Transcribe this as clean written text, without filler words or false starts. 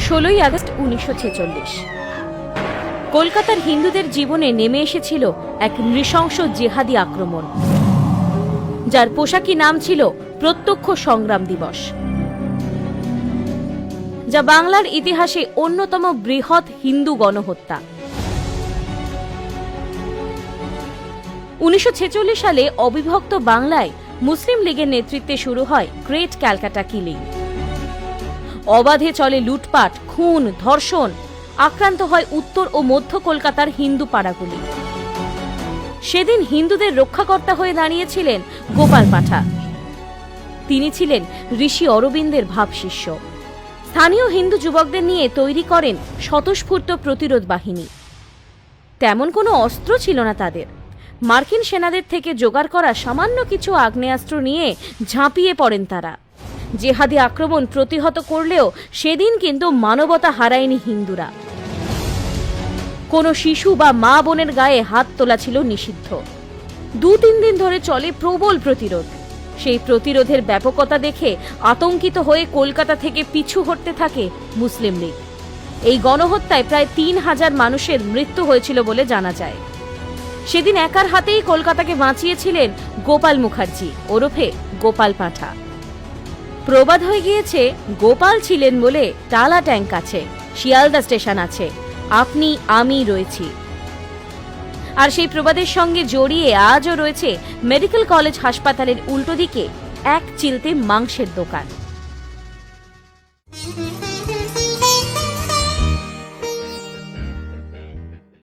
16ই August 1946 কলকাতার হিন্দুদের জীবনে নেমে এসেছিল এক নৃশংস জিহাদি আক্রমণ, যার পোশাকি নাম ছিল প্রত্যক্ষ সংগ্রাম দিবস, যা বাংলার ইতিহাসে অন্যতম বৃহৎ হিন্দু গণহত্যা। 1946 সালে অবিভক্ত বাংলায় মুসলিম লীগের নেতৃত্বে শুরু হয় গ্রেট ক্যালকাটা কিলিং। অবাধে চলে লুটপাট, খুন, ধর্ষণ, আক্রান্ত হয় উত্তর ও মধ্য কলকাতার হিন্দু পাড়াগুলি। সেদিন হিন্দুদের রক্ষাকর্তা হয়ে দাঁড়িয়েছিলেন গোপাল পাঠা। তিনি ছিলেন ঋষি অরবিন্দের ভাবশিষ্য। স্থানীয় হিন্দু যুবকদের নিয়ে তৈরি করেন স্বতঃস্ফূর্ত প্রতিরোধ বাহিনী। তেমন কোনো অস্ত্র ছিল না তাদের। মার্কিন সেনাদের থেকে জোগাড় করা সামান্য কিছু আগ্নেয়াস্ত্র নিয়ে ঝাঁপিয়ে পড়েন তারা। জেহাদি আক্রমণ প্রতিহত করলেও সেদিন কিন্তু মানবতা হারায়নি হিন্দুরা। কোনো শিশু বা মা বোনের গায়ে হাত তোলা ছিল নিষিদ্ধ। 2-3 দিন ধরে চলে প্রবল প্রতিরোধ। সেই প্রতিরোধের ব্যাপকতা দেখে আতঙ্কিত হয়ে কলকাতা থেকে পিছু হটতে থাকে মুসলিম লীগ। এই গণহত্যায় প্রায় 3000 মানুষের মৃত্যু হয়েছিল বলে জানা যায়। সেদিন একার হাতেই কলকাতাকে বাঁচিয়েছিলেন গোপাল মুখার্জি ওরফে গোপাল পাঠা। প্রবাদ হয়ে গিয়েছে, গোপাল ছিলেন বলে টালা ট্যাঙ্ক আছে, শিয়ালদা স্টেশন আছে, আপনি আমি রয়েছি। আর সেই প্রবাদের সঙ্গে জড়িয়ে আজও রয়েছে মেডিকেল কলেজ হাসপাতালের উল্টো দিকে এক চিলতে মাংসের দোকান।